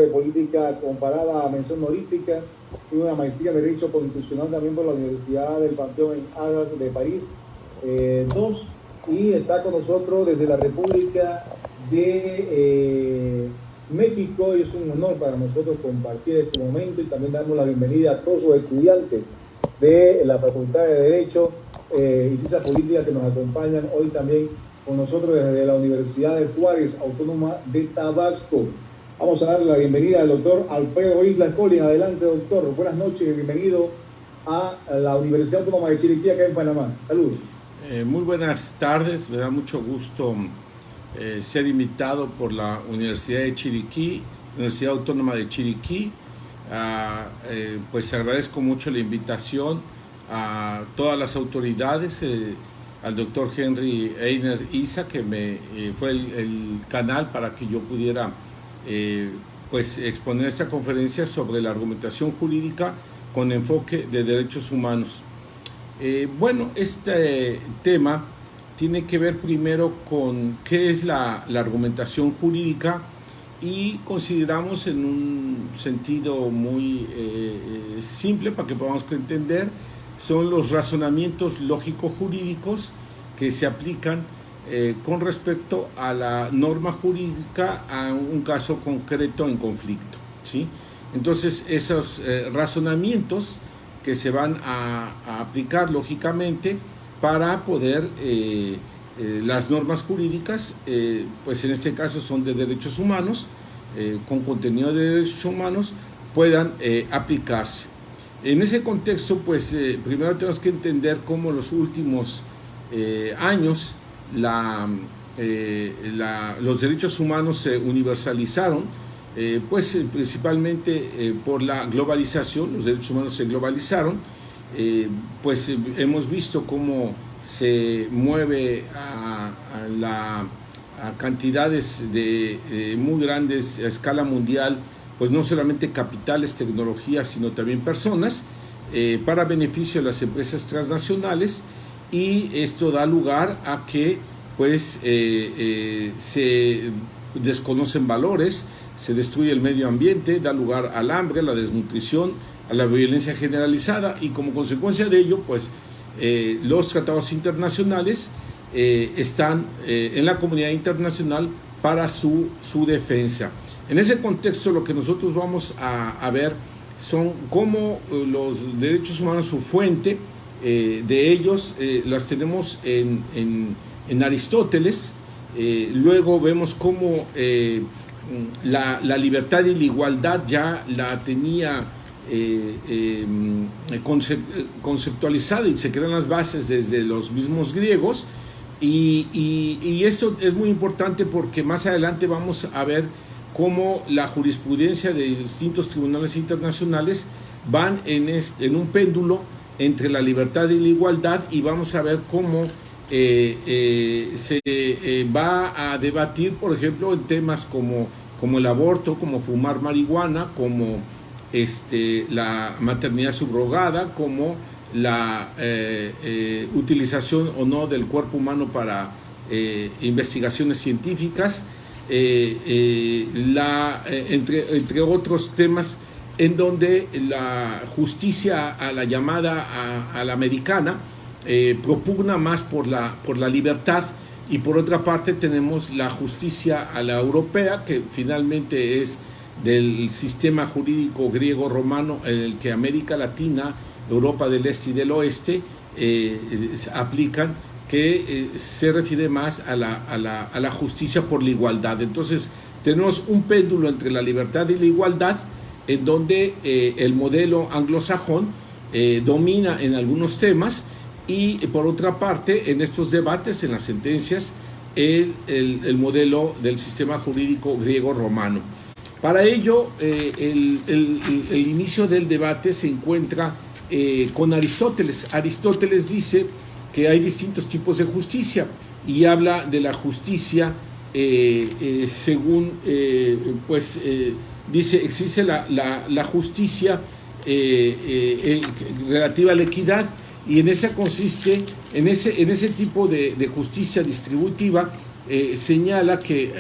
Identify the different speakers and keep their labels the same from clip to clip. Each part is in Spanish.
Speaker 1: de política comparada a mención honorífica, tiene una maestría en Derecho Constitucional también por la Universidad del Panteón en Adas de París 2, y está con nosotros desde la República de México, y es un honor para nosotros compartir este momento, y también damos la bienvenida a todos los estudiantes de la Facultad de Derecho y Ciencias Políticas que nos acompañan hoy también con nosotros desde la Universidad de Juárez Autónoma de Tabasco. Vamos a darle la bienvenida al doctor Alfredo Islas Collins. Adelante, doctor. Buenas noches y bienvenido a la Universidad Autónoma de Chiriquí, acá en Panamá. Saludos.
Speaker 2: Muy buenas tardes. Me da mucho gusto ser invitado por la Universidad de Chiriquí, Universidad Autónoma de Chiriquí. Pues agradezco mucho la invitación a todas las autoridades, al doctor Henry Einer Isa, que me fue el canal para que yo pudiera pues exponer esta conferencia sobre la argumentación jurídica con enfoque de derechos humanos. Bueno, este tema tiene que ver primero con qué es la argumentación jurídica, y consideramos en un sentido muy simple para que podamos entender, son los razonamientos lógico-jurídicos que se aplican con respecto a la norma jurídica a un caso concreto en conflicto, ¿sí? Entonces, esos razonamientos que se van a aplicar lógicamente para poder las normas jurídicas, pues en este caso son de derechos humanos, con contenido de derechos humanos, puedan aplicarse. En ese contexto, pues primero tenemos que entender cómo los últimos años los derechos humanos se universalizaron, pues principalmente por la globalización. Los derechos humanos se globalizaron, pues hemos visto cómo se mueve a cantidades muy grandes a escala mundial, pues no solamente capitales, tecnologías, sino también personas, para beneficio de las empresas transnacionales, y esto da lugar a que pues se desconocen valores, se destruye el medio ambiente, da lugar al hambre, a la desnutrición, a la violencia generalizada, y como consecuencia de ello, pues los tratados internacionales están en la comunidad internacional para su defensa. En ese contexto, lo que nosotros vamos a ver son cómo los derechos humanos, su fuente de ellos, las tenemos en Aristóteles. Luego vemos cómo la libertad y la igualdad ya la tenía conceptualizada, y se crean las bases desde los mismos griegos, y esto es muy importante porque más adelante vamos a ver cómo la jurisprudencia de distintos tribunales internacionales van en un péndulo entre la libertad y la igualdad, y vamos a ver cómo se va a debatir, por ejemplo, en temas como el aborto, como fumar marihuana, como la maternidad subrogada, como la utilización o no del cuerpo humano para investigaciones científicas, entre otros temas, en donde la justicia a la llamada a la americana propugna más por la libertad, y por otra parte tenemos la justicia a la europea, que finalmente es del sistema jurídico griego-romano, en el que América Latina, Europa del Este y del Oeste aplican, que se refiere más a la justicia por la igualdad. Entonces tenemos un péndulo entre la libertad y la igualdad, en donde el modelo anglosajón domina en algunos temas, y por otra parte en estos debates, en las sentencias, el modelo del sistema jurídico griego-romano. Para ello, el inicio del debate se encuentra con Aristóteles. Aristóteles dice que hay distintos tipos de justicia, y habla de la justicia según, dice, existe la justicia relativa a la equidad, y en esa consiste, en ese tipo de justicia distributiva, señala que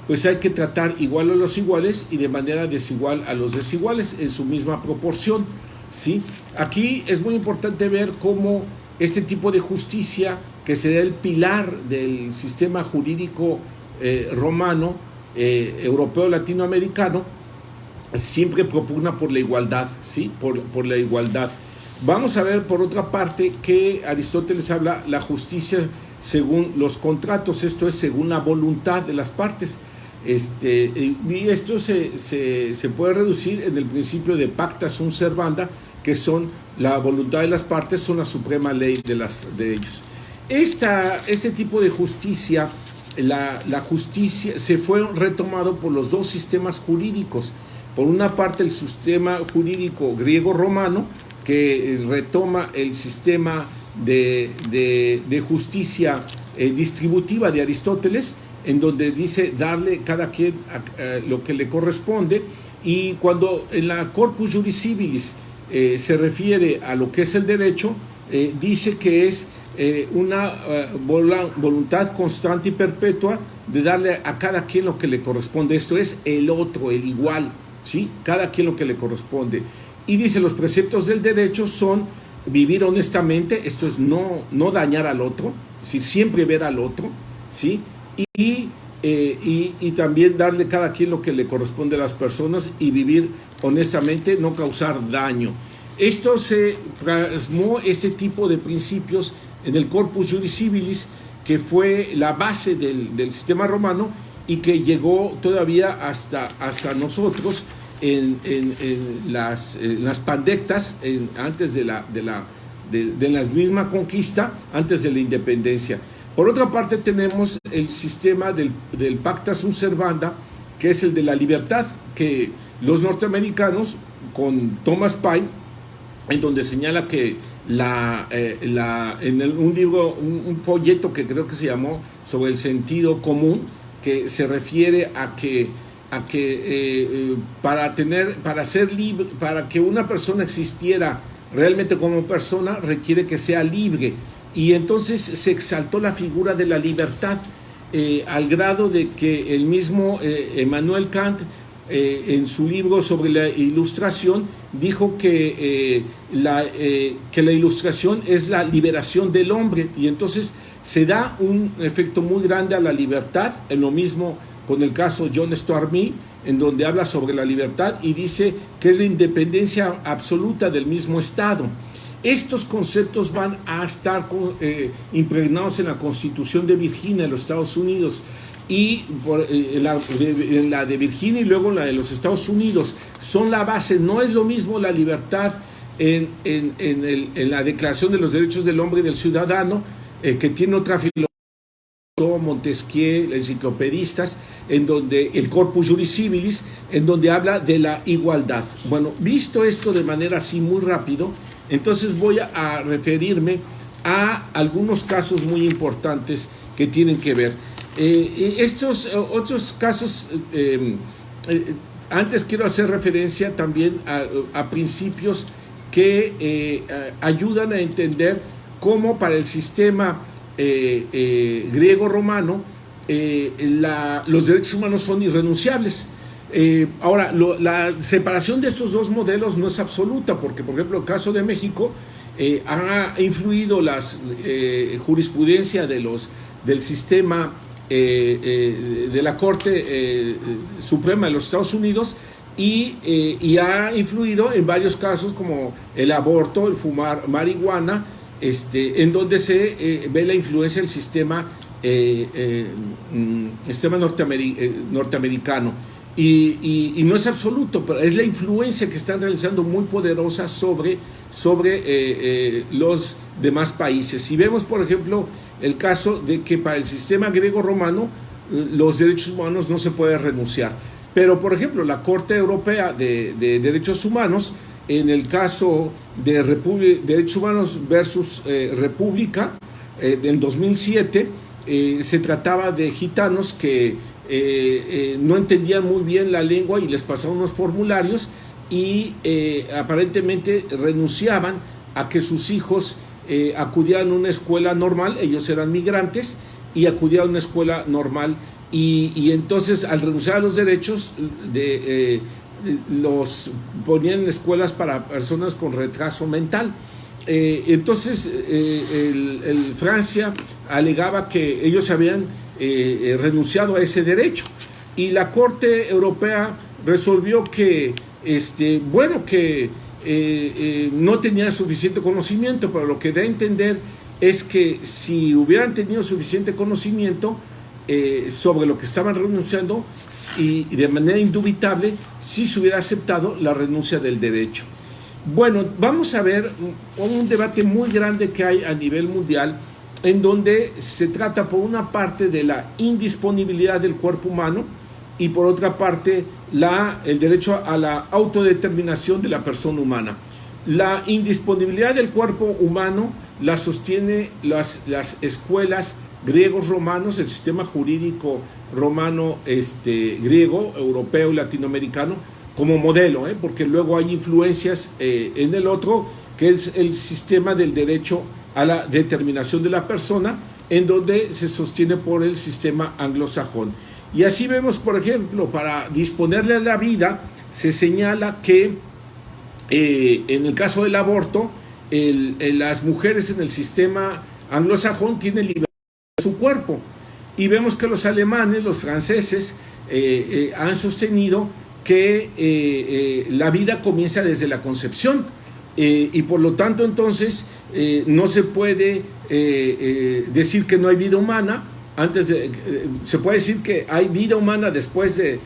Speaker 2: pues hay que tratar igual a los iguales y de manera desigual a los desiguales en su misma proporción, ¿sí? Aquí es muy importante ver cómo este tipo de justicia, que será el pilar del sistema jurídico romano, europeo, latinoamericano, siempre propugna por la igualdad, ¿sí? Por la igualdad. Vamos a ver, por otra parte, que Aristóteles habla la justicia según los contratos, esto es, según la voluntad de las partes. Y esto se puede reducir en el principio de pacta sunt servanda, que son la voluntad de las partes, son la suprema ley de ellos. Este tipo de justicia, la justicia, se fue retomado por los dos sistemas jurídicos. Por una parte, el sistema jurídico griego-romano, que retoma el sistema de justicia distributiva de Aristóteles, en donde dice darle cada quien lo que le corresponde, y cuando en la Corpus Juris Civilis se refiere a lo que es el derecho, dice que es una voluntad constante y perpetua de darle a cada quien lo que le corresponde. Esto es el otro, el igual, ¿sí? Cada quien lo que le corresponde. Y dice, los preceptos del derecho son vivir honestamente, esto es no dañar al otro, es decir, siempre ver al otro, ¿sí? Y también darle a cada quien lo que le corresponde a las personas y vivir honestamente, no causar daño. Esto se plasmó, este tipo de principios, en el Corpus Juris Civilis, que fue la base del sistema romano y que llegó todavía hasta nosotros en las pandectas, antes de la misma conquista, antes de la independencia. Por otra parte, tenemos el sistema del pacta sunt servanda, que es el de la libertad, que los norteamericanos, con Thomas Paine, en donde señala que un libro, un folleto que creo que se llamó sobre el sentido común, que se refiere a que para ser libre, para que una persona existiera realmente como persona, requiere que sea libre. Y entonces se exaltó la figura de la libertad al grado de que el mismo Emmanuel Kant, en su libro sobre la Ilustración, dijo que la Ilustración es la liberación del hombre, y entonces se da un efecto muy grande a la libertad. En lo mismo con el caso John Stuart Mill, en donde habla sobre la libertad y dice que es la independencia absoluta del mismo Estado. Estos conceptos van a estar impregnados en la Constitución de Virginia, en los Estados Unidos, y en la de Virginia y luego en la de los Estados Unidos. Son la base. No es lo mismo la libertad en la Declaración de los Derechos del Hombre y del Ciudadano, que tiene otra filosofía, Montesquieu, enciclopedistas, en donde el Corpus Juris Civilis, en donde habla de la igualdad. Bueno, visto esto de manera así muy rápido, entonces voy a referirme a algunos casos muy importantes que tienen que ver. Estos otros casos, antes quiero hacer referencia también a principios que ayudan a entender cómo para el sistema griego-romano los derechos humanos son irrenunciables. Ahora, la separación de estos dos modelos no es absoluta, porque, por ejemplo, el caso de México ha influido la jurisprudencia del sistema de la Corte Suprema de los Estados Unidos, y ha influido en varios casos como el aborto, el fumar marihuana, en donde se ve la influencia del sistema norteamericano. Y no es absoluto, pero es la influencia que están realizando muy poderosa sobre los demás países. Si vemos, por ejemplo, el caso de que para el sistema griego-romano los derechos humanos no se puede renunciar, pero, por ejemplo, la Corte Europea de Derechos Humanos, en el caso de Derechos Humanos versus República, en 2007, se trataba de gitanos que no entendían muy bien la lengua y les pasaban unos formularios y aparentemente renunciaban a que sus hijos acudieran a una escuela normal. Ellos eran migrantes y acudían a una escuela normal, y entonces al renunciar a los derechos los ponían en escuelas para personas con retraso mental. Entonces Francia alegaba que ellos habían renunciado a ese derecho, y la Corte Europea resolvió que no tenían suficiente conocimiento, pero lo que da a entender es que si hubieran tenido suficiente conocimiento sobre lo que estaban renunciando, y de manera indubitable sí se hubiera aceptado la renuncia del derecho. Bueno, vamos a ver un debate muy grande que hay a nivel mundial, en donde se trata por una parte de la indisponibilidad del cuerpo humano y por otra parte el derecho a la autodeterminación de la persona humana. La indisponibilidad del cuerpo humano la sostiene las escuelas griegos romanos, el sistema jurídico romano, griego, europeo y latinoamericano, como modelo, porque luego hay influencias en el otro, que es el sistema del derecho a la determinación de la persona, en donde se sostiene por el sistema anglosajón. Y así vemos, por ejemplo, para disponerle a la vida, se señala que en el caso del aborto, las mujeres en el sistema anglosajón tienen libertad de su cuerpo. Y vemos que los alemanes, los franceses, han sostenido que la vida comienza desde la concepción, y por lo tanto entonces no se puede decir que no hay vida humana. Se puede decir que hay vida humana después de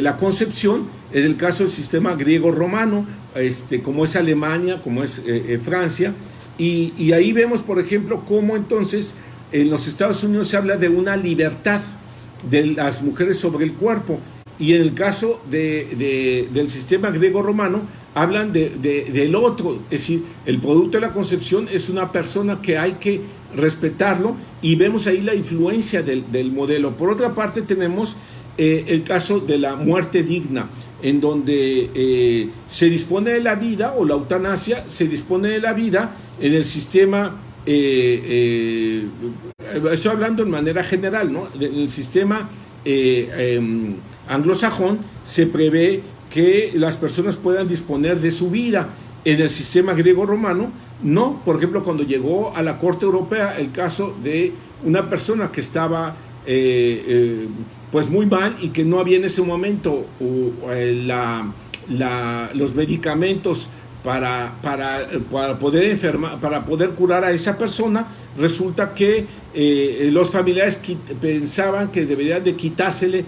Speaker 2: la concepción, en el caso del sistema griego-romano, como es Alemania, como es Francia, y ahí vemos, por ejemplo, cómo entonces en los Estados Unidos se habla de una libertad de las mujeres sobre el cuerpo, y en el caso del sistema griego-romano hablan del otro, es decir, el producto de la concepción es una persona que hay que respetarlo, y vemos ahí la influencia del modelo. Por otra parte tenemos el caso de la muerte digna, en donde se dispone de la vida, o la eutanasia, se dispone de la vida en el sistema, estoy hablando en manera general, ¿no? En el sistema anglosajón se prevé que las personas puedan disponer de su vida. En el sistema griego-romano no. Por ejemplo, cuando llegó a la Corte Europea el caso de una persona que estaba pues muy mal, y que no había en ese momento los medicamentos para poder curar a esa persona, resulta que los familiares pensaban que deberían de quitársele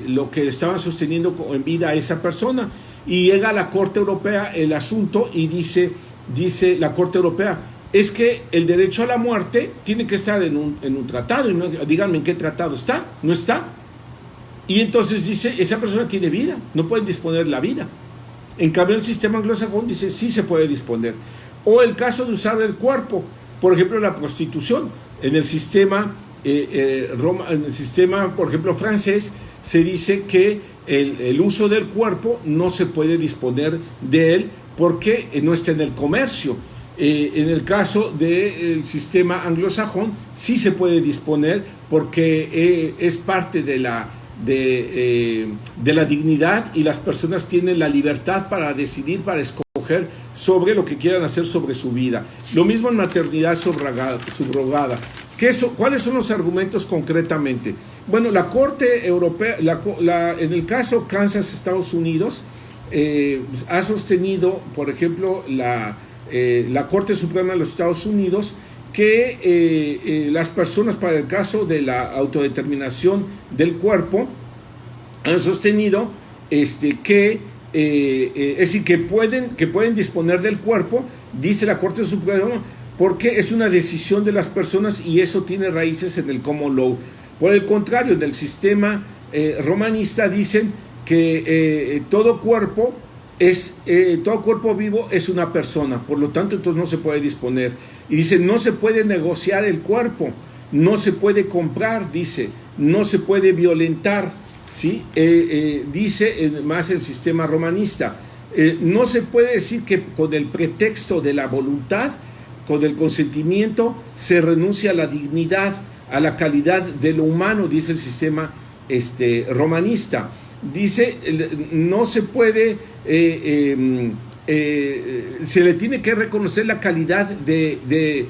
Speaker 2: lo que estaban sosteniendo en vida a esa persona, y llega a la Corte Europea el asunto, y dice la Corte Europea, es que el derecho a la muerte tiene que estar en un tratado, y no, díganme en qué tratado está, no está. Y entonces dice, esa persona tiene vida, no pueden disponer la vida. En cambio el sistema anglosajón dice, sí se puede disponer. O el caso de usar el cuerpo, por ejemplo la prostitución. En el sistema por ejemplo francés, se dice que el uso del cuerpo no se puede disponer de él porque no está en el comercio. En el caso del sistema anglosajón sí se puede disponer, porque es parte de la dignidad, y las personas tienen la libertad para decidir, para escoger sobre lo que quieran hacer sobre su vida. Lo mismo en maternidad subrogada. ¿Cuáles son los argumentos concretamente? Bueno, la Corte Europea, en el caso Kansas, Estados Unidos, ha sostenido, por ejemplo, la Corte Suprema de los Estados Unidos, que las personas, para el caso de la autodeterminación del cuerpo, han sostenido que es decir, que pueden disponer del cuerpo, dice la Corte Suprema, porque es una decisión de las personas, y eso tiene raíces en el common law. Por el contrario, en el sistema romanista dicen que todo cuerpo vivo es una persona, por lo tanto entonces no se puede disponer. Y dice, no se puede negociar el cuerpo, no se puede comprar, dice, no se puede violentar, ¿sí? Dice más el sistema romanista, no se puede decir que con el pretexto de la voluntad, con el consentimiento, se renuncia a la dignidad, a la calidad de lo humano, dice el sistema romanista. Dice, no se puede, se le tiene que reconocer la calidad de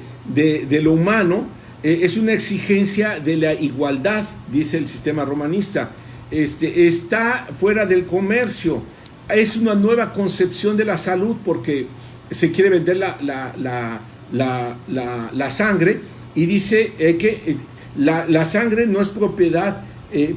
Speaker 2: lo humano, es una exigencia de la igualdad, dice el sistema romanista. Está fuera del comercio, es una nueva concepción de la salud porque se quiere vender la sangre, y dice que la sangre no es propiedad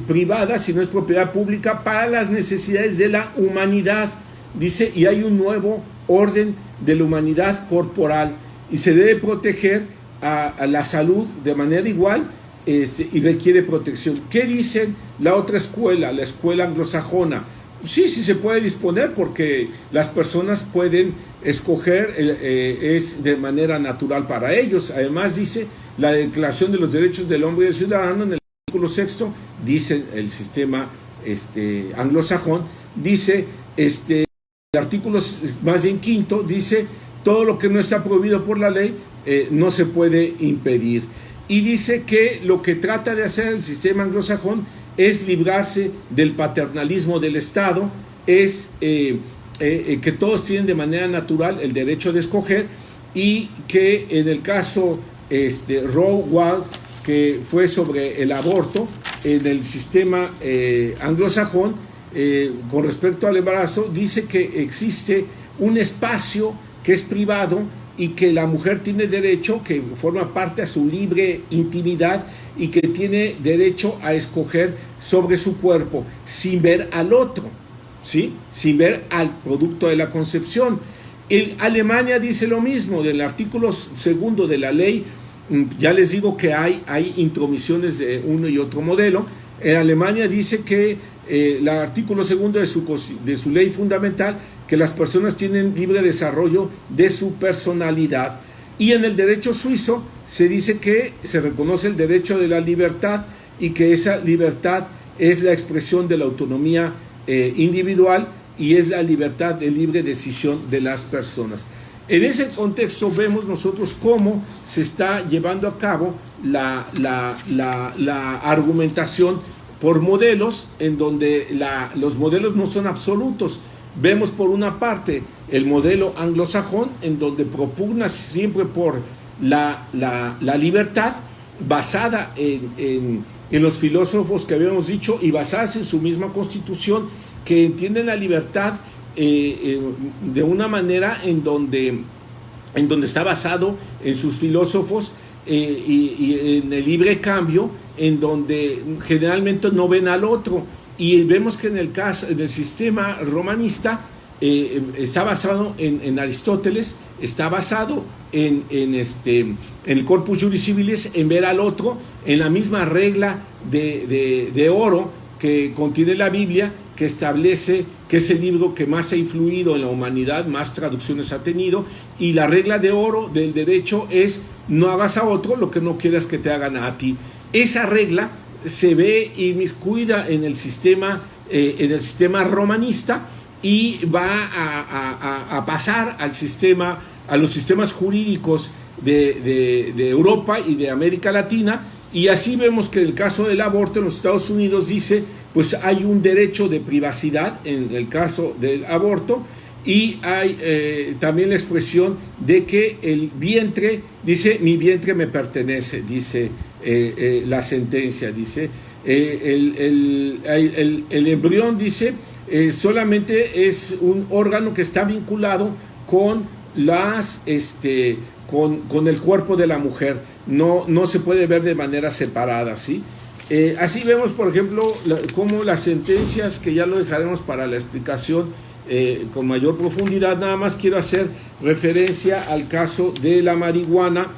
Speaker 2: privada, sino es propiedad pública para las necesidades de la humanidad, dice, y hay un nuevo orden de la humanidad corporal y se debe proteger a la salud de manera igual, y requiere protección. ¿Qué dice la otra escuela, la escuela anglosajona? Sí se puede disponer porque las personas pueden escoger, es de manera natural para ellos. Además dice la Declaración de los Derechos del Hombre y del Ciudadano en el artículo 6, dice el sistema anglosajón, dice el artículo más bien 5, dice todo lo que no está prohibido por la ley no se puede impedir. Y dice que lo que trata de hacer el sistema anglosajón es librarse del paternalismo del Estado, es que todos tienen de manera natural el derecho de escoger, y que en el caso Roe Wade, que fue sobre el aborto, en el sistema anglosajón, con respecto al embarazo, dice que existe un espacio que es privado y que la mujer tiene derecho, que forma parte a su libre intimidad y que tiene derecho a escoger sobre su cuerpo sin ver al otro, ¿sí? Sin ver al producto de la concepción. Alemania dice lo mismo, del artículo 2 de la ley. Ya les digo que hay intromisiones de uno y otro modelo. En Alemania dice que el artículo 2 de su ley fundamental, que las personas tienen libre desarrollo de su personalidad. Y en el derecho suizo se dice que se reconoce el derecho de la libertad y que esa libertad es la expresión de la autonomía individual y es la libertad de libre decisión de las personas. En ese contexto vemos nosotros cómo se está llevando a cabo la argumentación por modelos, en donde los modelos no son absolutos. Vemos por una parte el modelo anglosajón, en donde propugna siempre por la libertad, basada en los filósofos que habíamos dicho y basadas en su misma constitución, que entienden la libertad de una manera en donde está basado en sus filósofos y en el libre cambio, en donde generalmente no ven al otro. Y vemos que en el sistema romanista está basado en Aristóteles, está basado en el corpus juris civilis, en ver al otro, en la misma regla de oro que contiene la Biblia, que establece que es el libro que más ha influido en la humanidad, más traducciones ha tenido, y la regla de oro del derecho es: no hagas a otro lo que no quieras que te hagan a ti. Esa regla se ve inmiscuida en el sistema romanista, y va a pasar a los sistemas jurídicos de Europa y de América Latina. Y así vemos que en el caso del aborto en los Estados Unidos dice, pues hay un derecho de privacidad en el caso del aborto, y hay también la expresión de que el vientre, dice, mi vientre me pertenece, dice la sentencia, dice, el embrión, dice, solamente es un órgano que está vinculado con con el cuerpo de la mujer, no se puede ver de manera separada, ¿sí? Así vemos, por ejemplo, cómo las sentencias, que ya lo dejaremos para la explicación con mayor profundidad. Nada más quiero hacer referencia al caso de la marihuana,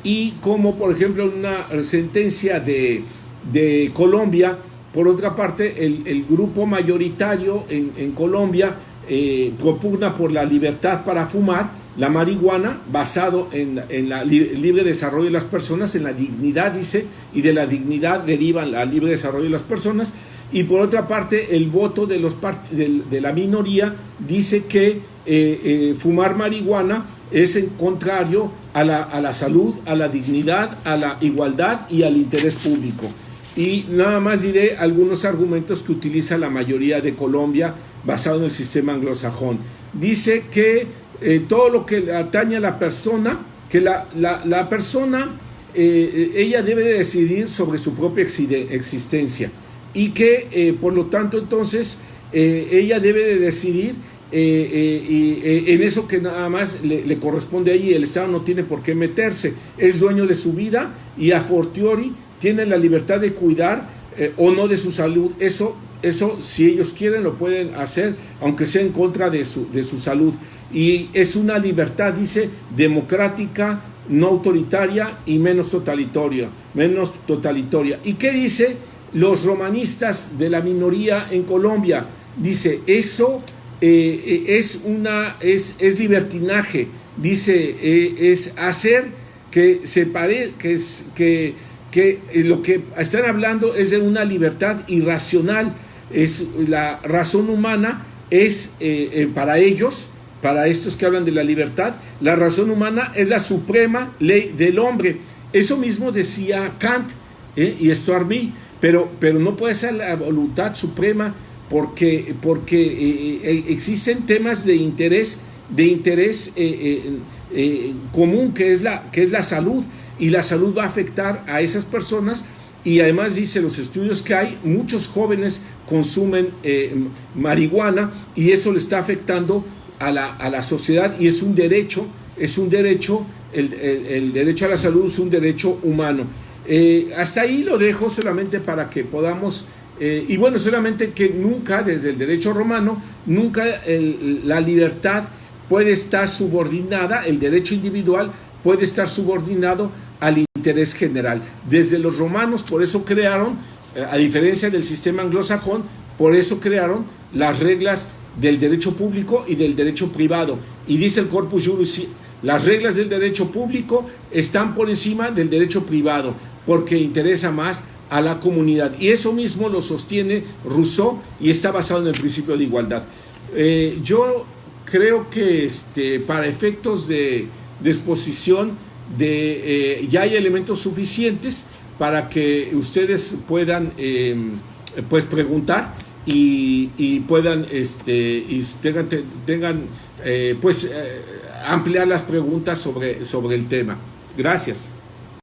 Speaker 2: y cómo, por ejemplo, una sentencia de Colombia, por otra parte, el grupo mayoritario en Colombia propugna por la libertad para fumar la marihuana, basado en el libre desarrollo de las personas, en la dignidad, dice, y de la dignidad deriva el libre desarrollo de las personas. Y por otra parte, el voto de la minoría dice que fumar marihuana es en contrario a la salud, a la dignidad, a la igualdad y al interés público. Y nada más diré algunos argumentos que utiliza la mayoría de Colombia basado en el sistema anglosajón. Dice que todo lo que atañe a la persona, que la persona, ella debe de decidir sobre su propia existencia y que por lo tanto entonces ella debe de decidir en eso que nada más le corresponde a ella, y el Estado no tiene por qué meterse. Es dueño de su vida y a fortiori tienen la libertad de cuidar o no de su salud. Eso si ellos quieren lo pueden hacer, aunque sea en contra de su salud. Y es una libertad, dice, democrática, no autoritaria y menos totalitaria. ¿Y qué dice los romanistas de la minoría en Colombia? Dice, eso es libertinaje. Dice, es hacer que se que lo que están hablando es de una libertad irracional. Es la razón humana, es para ellos, para estos que hablan de la libertad, la razón humana es la suprema ley del hombre. Eso mismo decía Kant y Stuart Mill, pero no puede ser la voluntad suprema porque existen temas de interés común, que es la salud. Y la salud va a afectar a esas personas, y además dice los estudios que hay, muchos jóvenes consumen marihuana y eso le está afectando a la sociedad, y es un derecho, el derecho a la salud es un derecho humano. Hasta ahí lo dejo solamente para que podamos, y bueno, solamente que nunca, desde el derecho romano, nunca la libertad puede estar subordinada, el derecho individual puede estar subordinado al interés general. Desde los romanos, por eso crearon, a diferencia del sistema anglosajón, por eso crearon las reglas del derecho público y del derecho privado. Y dice el Corpus Juris, las reglas del derecho público están por encima del derecho privado, porque interesa más a la comunidad. Y eso mismo lo sostiene Rousseau y está basado en el principio de igualdad. Yo creo que para efectos de exposición ya hay elementos suficientes para que ustedes puedan pues preguntar y puedan y tengan pues ampliar las preguntas sobre el tema. Gracias.